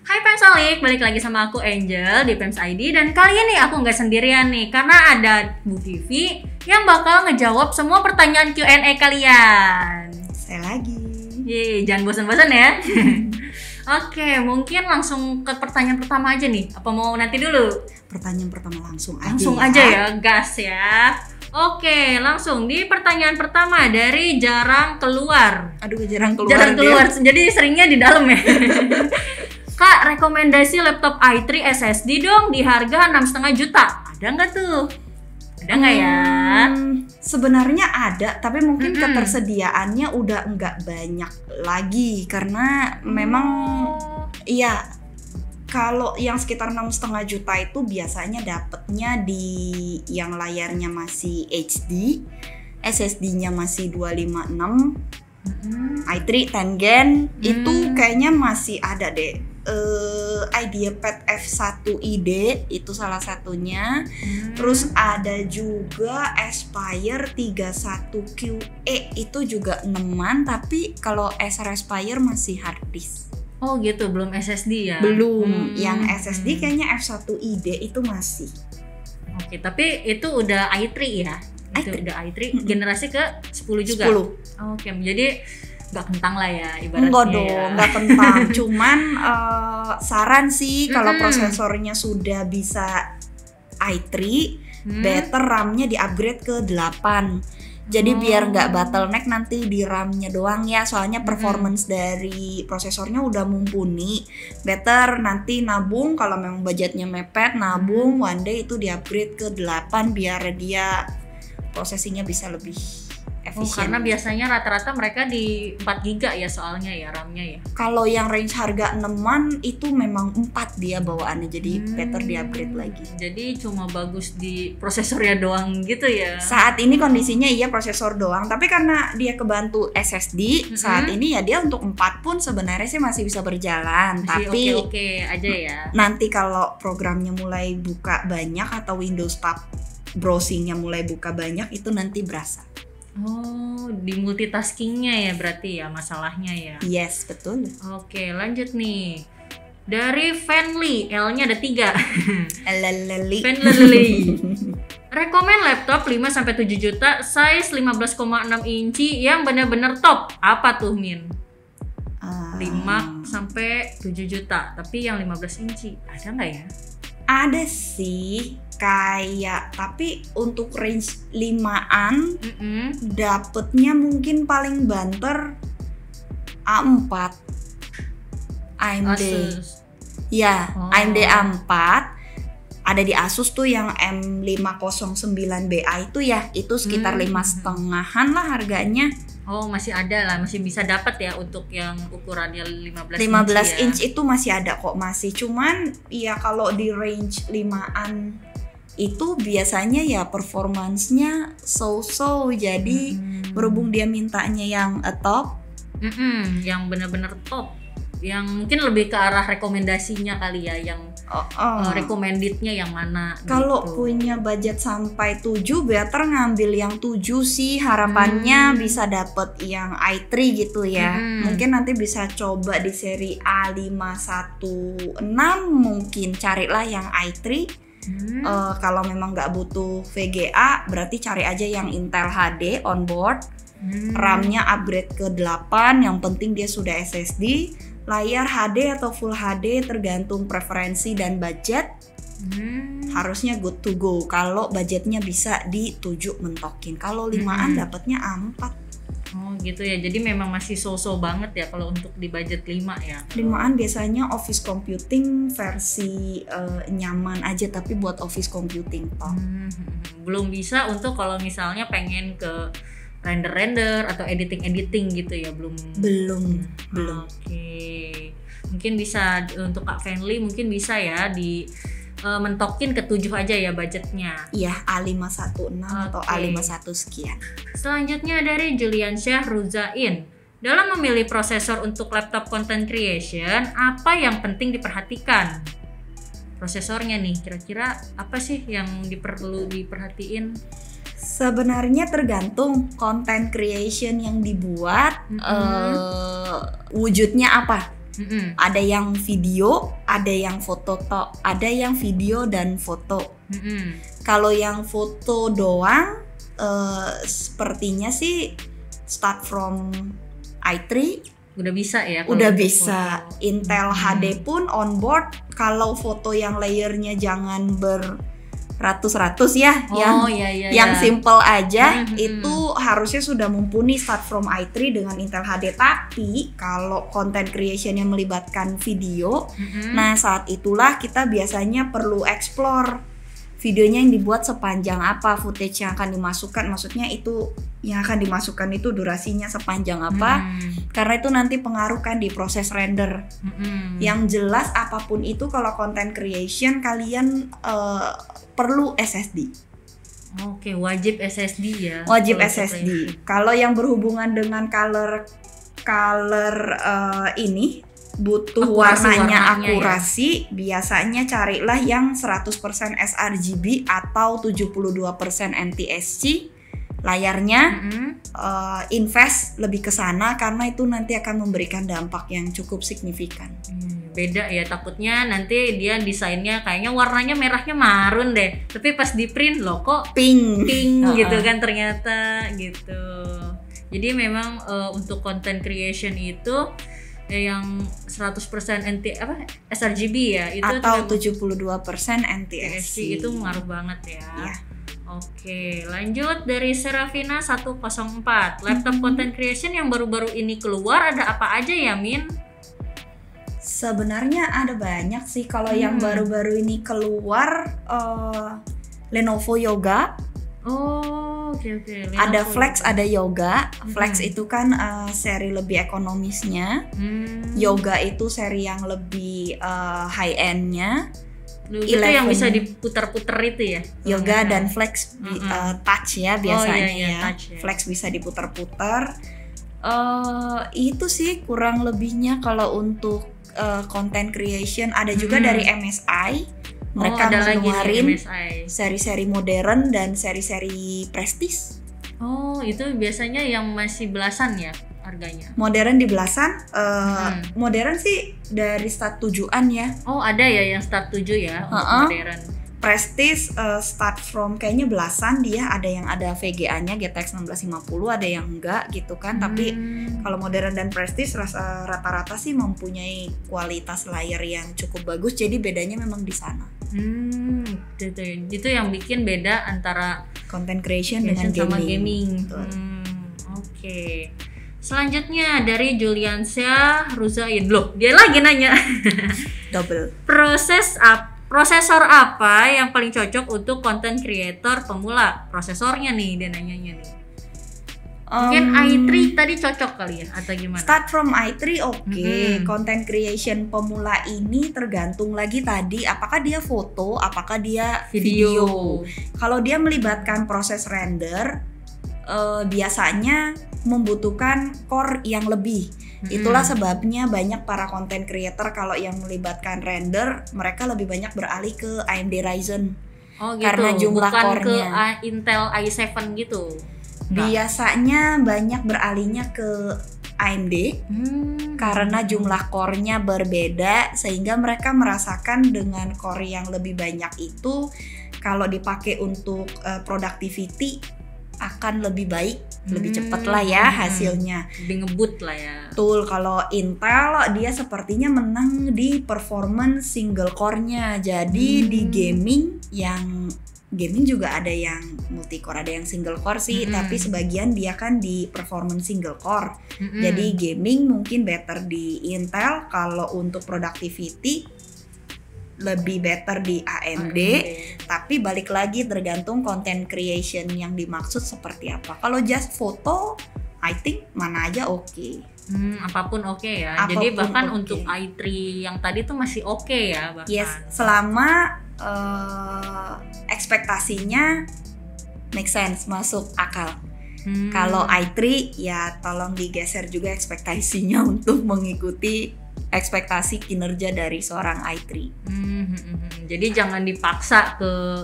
Hai Pemsalik, balik lagi sama aku Angel di Pems ID. Dan kali ini aku nggak sendirian nih, karena ada Bu Vivi yang bakal ngejawab semua pertanyaan Q&A kalian. Saya lagi. Yeay, jangan bosan-bosan ya. Oke, mungkin langsung ke pertanyaan pertama aja nih. Apa mau nanti dulu? Pertanyaan pertama langsung aja ya, gas ya. Oke, langsung di pertanyaan pertama dari jarang keluar. Aduh, jarang keluar. Jarang keluar, jadi seringnya di dalam ya. Kak, rekomendasi laptop i3 SSD dong di harga 6,5 juta. Ada nggak tuh? Ada nggak ya? Sebenarnya ada, tapi mungkin ketersediaannya udah nggak banyak lagi karena memang iya. Kalau yang sekitar 6,5 juta itu biasanya dapetnya di yang layarnya masih HD, SSD-nya masih 256, i3 10 Gen itu kayaknya masih ada deh. IdeaPad F1 ID itu salah satunya. Terus ada juga Aspire 31QE itu juga 6-an, tapi kalau Acer Aspire masih hard disk. Oh gitu, belum SSD ya? Belum, yang SSD kayaknya F1 ID itu masih. Oke, tapi itu udah i3 ya? Itu udah i3 generasi ke 10 juga? 10. Oke, jadi nggak kentang lah ya ibaratnya. Enggak dong, nggak kentang. Cuman saran sih kalau prosesornya sudah bisa i3, better RAM-nya di-upgrade ke 8. Jadi biar nggak bottleneck nanti di RAM-nya doang ya. Soalnya performance dari prosesornya udah mumpuni. Better nanti nabung kalau memang budgetnya mepet, nabung one day itu di-upgrade ke 8 biar dia prosesinya bisa lebih efisien. Karena biasanya rata-rata mereka di 4 GB ya soalnya ya RAM-nya ya. Kalau yang range harga 6-an itu memang 4 dia bawaannya, jadi better di-upgrade lagi. Jadi cuma bagus di prosesornya doang gitu ya. Saat ini kondisinya iya prosesor doang, tapi karena dia kebantu SSD, saat ini ya dia untuk 4 pun sebenarnya sih masih bisa berjalan. Masih tapi oke aja ya. Nanti kalau programnya mulai buka banyak atau Windows Tab browsingnya mulai buka banyak, itu nanti berasa. Oh, di multitaskingnya ya berarti ya masalahnya ya. Yes, betul. Oke, lanjut nih. Dari Fanly, L-nya ada 3. Fanly. Rekomen laptop 5-7 juta, size 15,6 inci yang benar-benar top. Apa tuh, Min? 5-7 juta, tapi yang 15 inci. Ada nggak ya? Ada sih. Kayak, tapi untuk range 5-an dapetnya mungkin paling banter A4 AMD. Asus. Ya, AMD A4 ada di Asus tuh yang M509BA itu ya, itu sekitar 5,5-an lah harganya. Oh, masih ada lah, masih bisa dapat ya untuk yang ukurannya 15 inch ya. Itu masih ada kok, masih. Cuman ya kalau di range 5-an itu biasanya ya performance-nya so-so, jadi berhubung dia mintanya yang top, yang benar-benar top, yang mungkin lebih ke arah rekomendasinya kali ya, yang recommended-nya yang mana. Kalau gitu. punya budget sampai 7, better ngambil yang 7 sih, harapannya bisa dapet yang i3 gitu ya. Mungkin nanti bisa coba di seri A516, mungkin carilah yang i3. Kalau memang nggak butuh VGA, berarti cari aja yang Intel HD onboard. RAM-nya upgrade ke 8, yang penting dia sudah SSD. Layar HD atau Full HD tergantung preferensi dan budget. Harusnya good to go. Kalau budgetnya bisa di 7 mentokin. Kalau 5-an dapatnya A4. Oh gitu ya, jadi memang masih so-so banget ya kalau untuk di budget 5 ya. 5-an biasanya office computing versi nyaman aja, tapi buat office computing toh. Belum bisa untuk kalau misalnya pengen ke render-render atau editing-editing gitu ya, belum. Oke. Mungkin bisa untuk Kak Fanly mungkin bisa ya di mentokin ke 7 aja ya budgetnya. Iya, A516 atau A51 sekian. Selanjutnya dari Julian Syah Ruzain. Dalam memilih prosesor untuk laptop content creation, apa yang penting diperhatikan? Prosesornya nih, kira-kira apa sih yang perlu diperhatiin? Sebenarnya tergantung content creation yang dibuat, wujudnya apa. Mm-mm. Ada yang video, ada yang foto ada yang video dan foto. Mm-mm. Kalau yang foto doang, sepertinya sih start from i3 Udah bisa ya? kalau udah untuk bisa. foto. Intel HD pun on board. Kalau foto yang layernya jangan beratus-ratus ya, Oh iya. yang simple aja, Mhm. itu harusnya sudah mumpuni start from i3 dengan Intel HD. Tapi kalau content creation yang melibatkan video, Mm-mm. nah saat itulah kita biasanya perlu explore videonya yang dibuat sepanjang apa, footage yang akan dimasukkan, maksudnya itu yang akan dimasukkan itu durasinya sepanjang apa, karena itu nanti pengaruh kan di proses render. Mm-mm. Yang jelas apapun itu kalau content creation kalian perlu SSD. Oke, wajib SSD ya. Wajib kalau SSD. seperti- Kalau yang berhubungan dengan color ini butuh warnanya Akurasi-warnanya akurasi, biasanya carilah yang 100% sRGB atau 72% NTSC. Layarnya Mm-mm. invest lebih ke sana karena itu nanti akan memberikan dampak yang cukup signifikan. Beda ya, takutnya nanti dia desainnya kayaknya warnanya merahnya marun deh, tapi pas di print loh kok Pink. pink gitu kan ternyata gitu. Jadi memang untuk content creation itu yang 100% sRGB ya itu Atau memang 72% PSC NTSC. itu ngaruh banget ya. Iya. Oke, lanjut dari Serafina 104. Laptop content creation yang baru-baru ini keluar ada apa aja ya, Min? Sebenarnya ada banyak sih. Kalau yang baru-baru ini keluar Lenovo Yoga, Oh, oke. ada Flex, ada Yoga. Flex Hmm. itu kan seri lebih ekonomisnya. Yoga itu seri yang lebih high end-nya. Itu yang 11. bisa diputar-putar itu ya? Yoga dan Flex touch ya biasanya iya, ya. touch ya. Flex bisa diputar-putar. Itu sih kurang lebihnya kalau untuk content creation. Ada juga dari MSI. Mereka ada lagi nih ngeluarin MSI. seri-seri modern dan seri-seri prestis. Oh, itu biasanya yang masih belasan ya harganya? Modern di belasan, modern sih dari start 7-an ya. Oh, ada ya yang start 7 ya untuk Ha-ha. modern. Prestige start from kayaknya belasan dia, ada yang ada VGA-nya GTX 1650, ada yang enggak gitu kan. Tapi kalau modern dan prestige rata-rata sih mempunyai kualitas layar yang cukup bagus, jadi bedanya memang di sana. Itu yang bikin beda antara Content creation dengan sama gaming. gaming. Betul. Oke. Selanjutnya dari Juliansyah Ruzain. Loh, dia lagi nanya. Double. Prosesor apa yang paling cocok untuk content creator pemula? Prosesornya nih dia nanyanya nih. Mungkin i3 tadi cocok kali ya atau gimana? Start from i3 oke. Content creation pemula ini tergantung lagi tadi apakah dia foto, apakah dia video. Kalau dia melibatkan proses render, biasanya membutuhkan core yang lebih. Itulah sebabnya banyak para content creator kalau yang melibatkan render, mereka lebih banyak beralih ke AMD Ryzen. Oh gitu. Karena jumlah bukan core-nya. ke Intel i7 gitu. Biasanya banyak beralihnya ke AMD karena jumlah core-nya berbeda, sehingga mereka merasakan dengan core yang lebih banyak itu kalau dipakai untuk productivity akan lebih baik, lebih cepat lah ya hasilnya. Lebih ngebut lah ya. Betul, kalau Intel dia sepertinya menang di performance single core-nya. Jadi di gaming juga ada yang multi core, ada yang single core sih, tapi sebagian dia kan di performance single core. Jadi gaming mungkin better di Intel, kalau untuk productivity lebih better di AMD. Tapi balik lagi tergantung content creation yang dimaksud seperti apa. Kalau just foto, I think mana aja oke. Apapun oke ya. Apapun Jadi bahkan oke. untuk i3 yang tadi tuh masih oke ya bahkan. Yes, selama ekspektasinya make sense, masuk akal. Kalau i3 ya tolong digeser juga ekspektasinya untuk mengikuti ekspektasi kinerja dari seorang i3. Jadi jangan dipaksa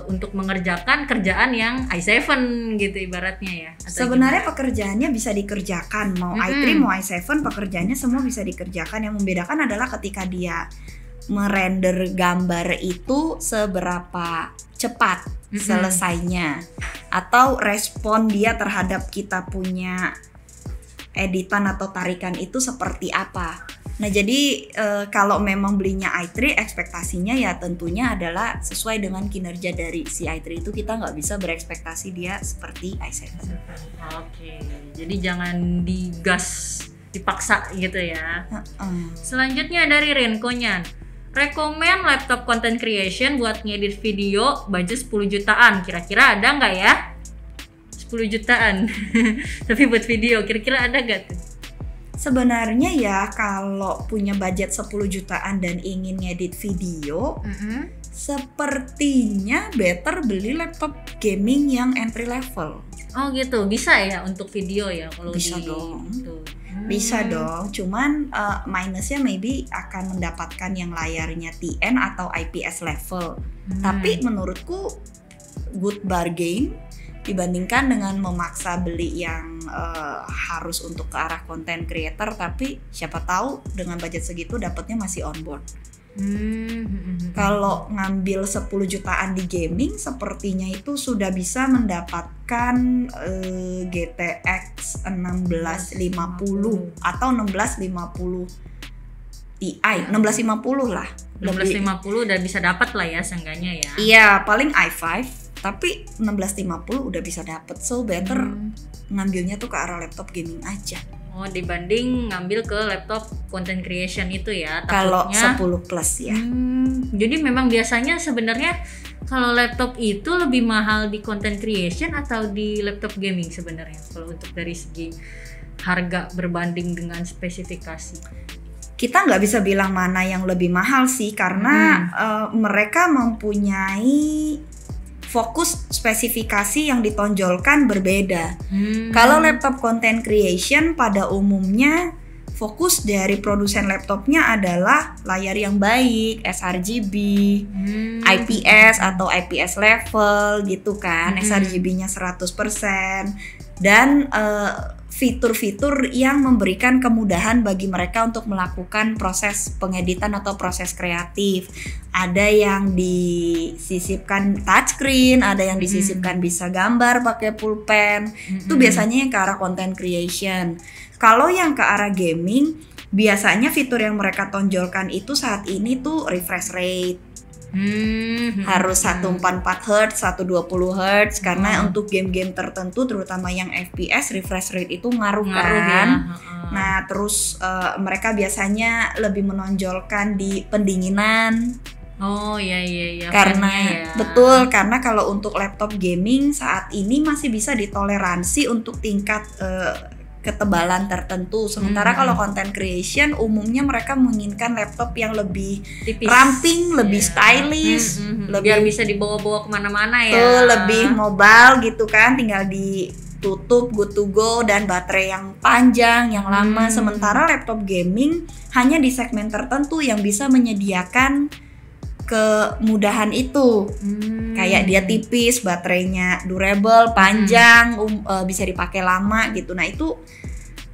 untuk mengerjakan kerjaan yang i7 gitu ibaratnya ya. Sebenarnya pekerjaannya bisa dikerjakan, mau i3 mau i7 pekerjaannya semua bisa dikerjakan. Yang membedakan adalah ketika dia merender gambar itu seberapa cepat selesainya, atau respon dia terhadap kita punya editan atau tarikan itu seperti apa. Nah jadi kalau memang belinya i3, ekspektasinya ya tentunya adalah sesuai dengan kinerja dari si i3 itu. Kita nggak bisa berekspektasi dia seperti i7. Oke, jadi jangan digas, dipaksa gitu ya. Selanjutnya dari Renkonyan, rekomen laptop content creation buat ngedit video budget 10 jutaan. Kira-kira ada nggak ya? 10 jutaan tapi buat video, kira-kira ada nggak tuh? Sebenarnya ya kalau punya budget 10 jutaan dan ingin ngedit video, sepertinya better beli laptop gaming yang entry level. Oh gitu, bisa ya untuk video ya kalau bisa dong. Gitu. Bisa dong, cuman minusnya maybe akan mendapatkan yang layarnya TN atau IPS level. Tapi menurutku good bargain dibandingkan dengan memaksa beli yang harus untuk ke arah content creator, tapi siapa tahu dengan budget segitu dapatnya masih on board. Kalau ngambil 10 jutaan di gaming, sepertinya itu sudah bisa mendapatkan GTX 1650 atau 1650 Ti, 1650 lah. 1650 udah bisa dapat lah ya seenggaknya ya. Iya, paling i5, tapi 1650 udah bisa dapat. So better ngambilnya tuh ke arah laptop gaming aja. Oh, dibanding ngambil ke laptop content creation itu ya. Kalau 10 plus ya. Jadi memang biasanya sebenarnya kalau laptop itu lebih mahal di content creation atau di laptop gaming sebenarnya, kalau untuk dari segi harga berbanding dengan spesifikasi. Kita nggak bisa bilang mana yang lebih mahal sih, karena mereka mempunyai fokus spesifikasi yang ditonjolkan berbeda. Kalau laptop content creation pada umumnya fokus dari produsen laptopnya adalah layar yang baik, sRGB, IPS atau IPS level gitu kan, sRGB-nya 100%, dan fitur-fitur yang memberikan kemudahan bagi mereka untuk melakukan proses pengeditan atau proses kreatif. Ada yang disisipkan touchscreen, ada yang disisipkan bisa gambar pakai pulpen. Itu biasanya yang ke arah content creation. Kalau yang ke arah gaming, biasanya fitur yang mereka tonjolkan itu saat ini tuh refresh rate. Harus 144 Hz, 120 Hz, karena untuk game-game tertentu terutama yang FPS refresh rate itu ngaruh kan. Nah, terus mereka biasanya lebih menonjolkan di pendinginan. Oh iya. Karena betul, karena kalau untuk laptop gaming saat ini masih bisa ditoleransi untuk tingkat ketebalan tertentu. Sementara kalau content creation umumnya mereka menginginkan laptop yang lebih tipis, ramping, lebih stylish, biar bisa dibawa-bawa kemana-mana ya. Tuh, lebih mobile gitu kan, tinggal ditutup good to go, dan baterai yang panjang, yang lama. Sementara laptop gaming hanya di segmen tertentu yang bisa menyediakan kemudahan itu. Kayak dia tipis, baterainya durable, panjang, bisa dipakai lama gitu. Nah, itu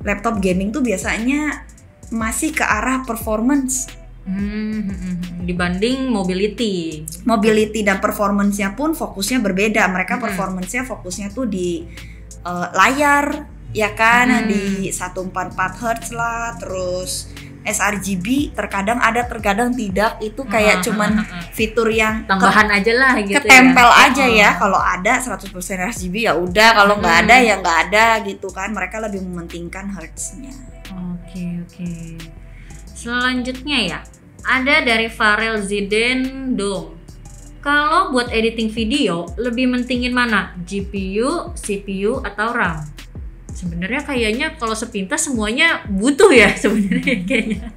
laptop gaming tuh biasanya masih ke arah performance dibanding mobility dan performance-nya pun fokusnya berbeda. Mereka performance-nya fokusnya tuh di layar ya kan, di 144 Hz lah, terus sRGB terkadang ada, terkadang tidak. Itu kayak cuman fitur yang tambahan aja lah gitu, ketempel aja ya. Kalau ada 100% sRGB ya udah, kalau nggak ada ya nggak ada gitu kan. Mereka lebih mementingkan hertznya. Oke. Selanjutnya ya, ada dari Farel Ziden dong. Kalau buat editing video lebih mentingin mana? GPU, CPU atau RAM? Sebenarnya kayaknya kalau sepintas semuanya butuh ya sebenarnya kayaknya.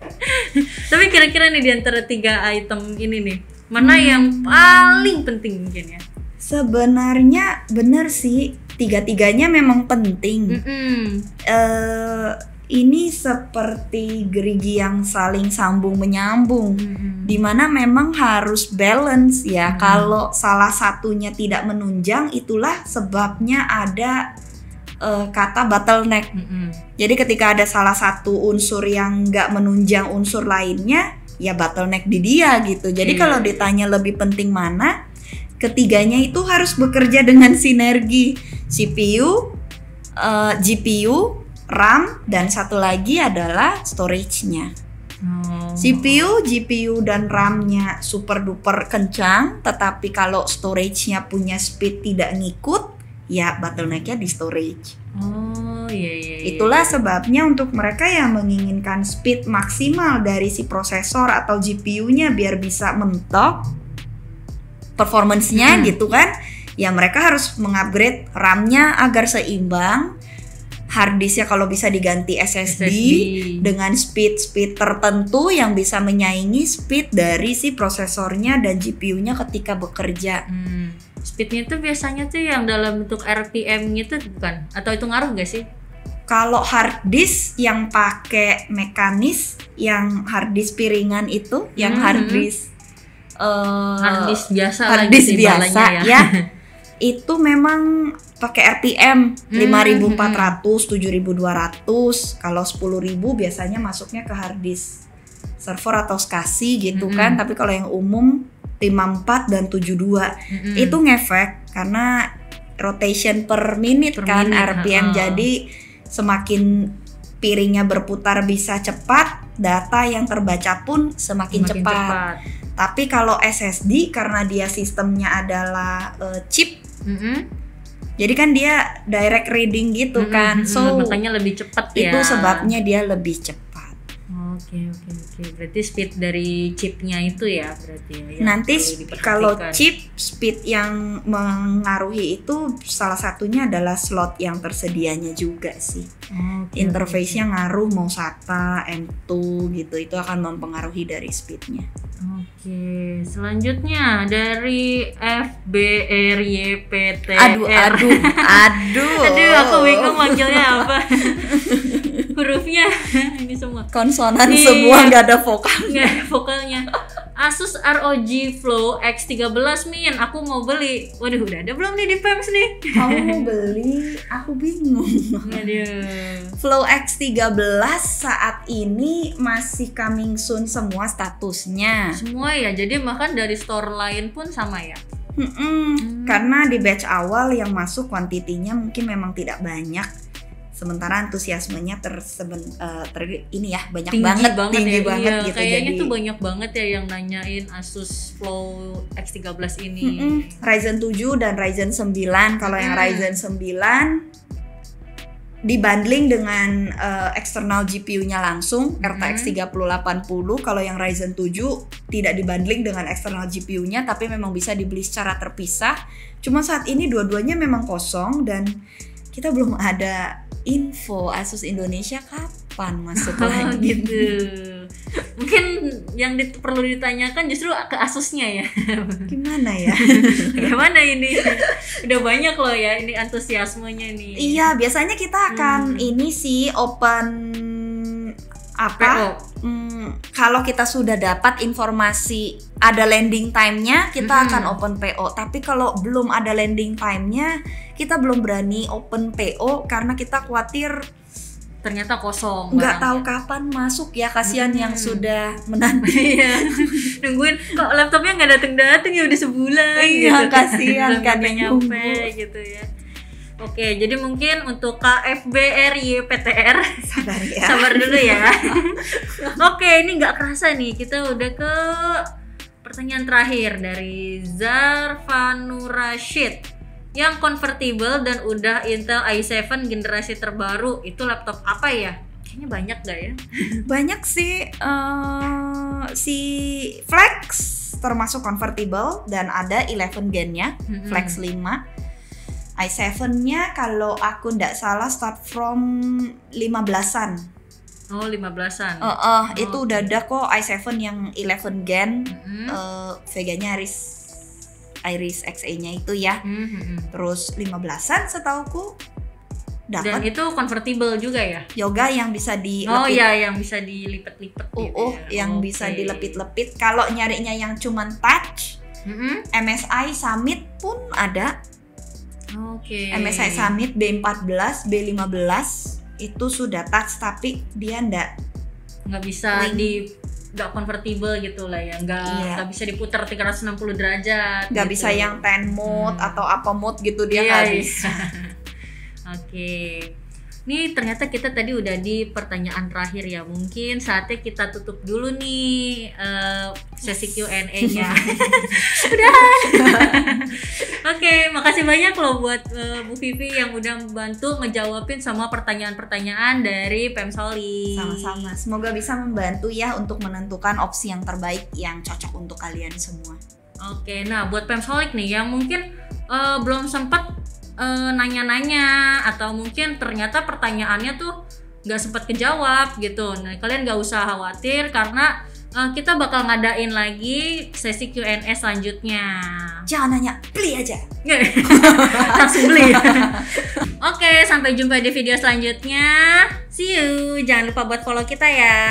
Tapi kira-kira nih di antara 3 item ini nih, mana yang paling penting mungkin ya? Sebenarnya bener sih, 3-tiganya memang penting. ini seperti gerigi yang saling sambung menyambung, dimana memang harus balance ya. Kalau salah satunya tidak menunjang, itulah sebabnya ada kata bottleneck. Jadi ketika ada salah satu unsur yang nggak menunjang unsur lainnya, ya bottleneck di dia gitu. Jadi kalau ditanya lebih penting mana, ketiganya itu harus bekerja dengan sinergi. CPU, GPU, RAM, dan satu lagi adalah storage-nya. CPU, GPU, dan RAM-nya super duper kencang, tetapi kalau storage-nya punya speed tidak ngikut, ya bottleneck-nya di storage. Itulah sebabnya untuk mereka yang menginginkan speed maksimal dari si prosesor atau GPU-nya biar bisa mentok performance-nya gitu kan, ya mereka harus mengupgrade RAM-nya agar seimbang, hard disk-nya kalau bisa diganti SSD dengan speed tertentu yang bisa menyaingi speed dari si prosesornya dan GPU-nya ketika bekerja. Speednya tuh biasanya tuh yang dalam bentuk RPM gitu bukan? Atau itu ngaruh gak sih? Kalau hard disk yang pakai mekanis, yang hard disk piringan itu, yang hard disk biasa, hard disk biasa ya. Itu memang pakai RPM 5400, 7200. Kalau 10.000 biasanya masuknya ke hard disk server atau SCSI gitu kan. Tapi kalau yang umum 54 dan 72 itu ngefek karena rotation per minute kan RPM. Jadi semakin piringnya berputar bisa cepat, data yang terbaca pun semakin cepat. Tapi kalau SSD karena dia sistemnya adalah chip, jadi kan dia direct reading gitu kan, so makanya lebih cepat ya. Itu sebabnya dia lebih cepat. Oke. Berarti speed dari chipnya itu ya berarti ya. Nanti kalau chip speed yang mengaruhi itu salah satunya adalah slot yang tersedianya juga sih. Interface-nya ngaruh mau SATA, M2 gitu, itu akan mempengaruhi dari speednya. Oke, selanjutnya dari FBRYPTR. Aduh, aku bingung manggilnya apa. Hurufnya ini semua konsonan semua, nggak ada vokal. Nggak ada vokalnya. Asus ROG Flow X13 Min, aku mau beli. Waduh, udah ada belum nih di PEMS nih? Kamu mau beli? Aku bingung. Flow X13 saat ini masih coming soon semua statusnya. Semua ya, jadi bahkan dari store lain pun sama ya? Karena di batch awal yang masuk kuantitinya mungkin memang tidak banyak. Sementara antusiasmenya ini ya tinggi banget iya, gitu. Kayaknya tuh banyak banget ya yang nanyain Asus Flow X13 ini. Ryzen 7 dan Ryzen 9. Kalau yang Ryzen 9 dibundling dengan eksternal GPU-nya langsung RTX 3080. Kalau yang Ryzen 7 tidak dibundling dengan eksternal GPU-nya, tapi memang bisa dibeli secara terpisah. Cuma saat ini dua-duanya memang kosong dan kita belum ada info Asus Indonesia kapan masuk lagi gitu. Mungkin yang perlu ditanyakan justru ke Asusnya ya. Gimana ya? Gimana ini? Udah banyak loh ya ini antusiasmenya nih. Iya, biasanya kita akan ini sih open apa? Kalau kita sudah dapat informasi ada landing time-nya, kita akan open PO. Tapi kalau belum ada landing time-nya, kita belum berani open PO karena kita khawatir ternyata kosong. Nggak tahu kapan masuk ya, kasihan yang sudah menanti. Iya. Nungguin kok laptopnya nggak datang ya udah sebulan. Iya, gitu. kasihan kan yang nyampe gitu ya. Oke, jadi mungkin untuk KFBRYPTR sabar dulu ya. Oke, ini nggak kerasa nih kita udah ke pertanyaan terakhir dari Zarfanur Rashid. Yang convertible dan udah Intel i7 generasi terbaru, itu laptop apa ya? Kayaknya banyak gak ya? Banyak sih, si Flex termasuk convertible dan ada 11 gen-nya, Flex 5. i7-nya kalau aku nggak salah start from 15-an. Oh, 15-an. Itu udah ada kok i7 yang 11 gen, Vega-nya Iris Xe-nya itu ya. Terus 15-an setauku Dan dapat. itu convertible juga ya? Yoga yang bisa dilepit. Oh iya, yang bisa dilipet-lipet gitu ya. Yang bisa dilepit-lepit. Kalau nyarinya yang cuman touch, MSI Summit pun ada. Oke. MSI Summit B14, B15 itu sudah touch tapi dia nggak bisa nggak convertible gitu lah ya, nggak bisa diputar 360 derajat. Nggak gitu. bisa yang 10 mode atau apa mode gitu dia nggak bisa. Oke. Nih ternyata kita tadi udah di pertanyaan terakhir ya. Mungkin saatnya kita tutup dulu nih sesi Q&A-nya. Udah. Oke, makasih banyak loh buat Bu Vivi yang udah membantu ngejawabin semua pertanyaan-pertanyaan dari Pemsoli. Sama-sama. Semoga bisa membantu ya untuk menentukan opsi yang terbaik yang cocok untuk kalian semua. Oke, nah buat Pemsolik nih yang mungkin belum sempat nanya-nanya atau mungkin ternyata pertanyaannya tuh nggak sempat kejawab gitu. Nah kalian nggak usah khawatir karena kita bakal ngadain lagi sesi Q&A selanjutnya. Jangan nanya, beli aja. Langsung beli. Oke, sampai jumpa di video selanjutnya. See you. Jangan lupa buat follow kita ya.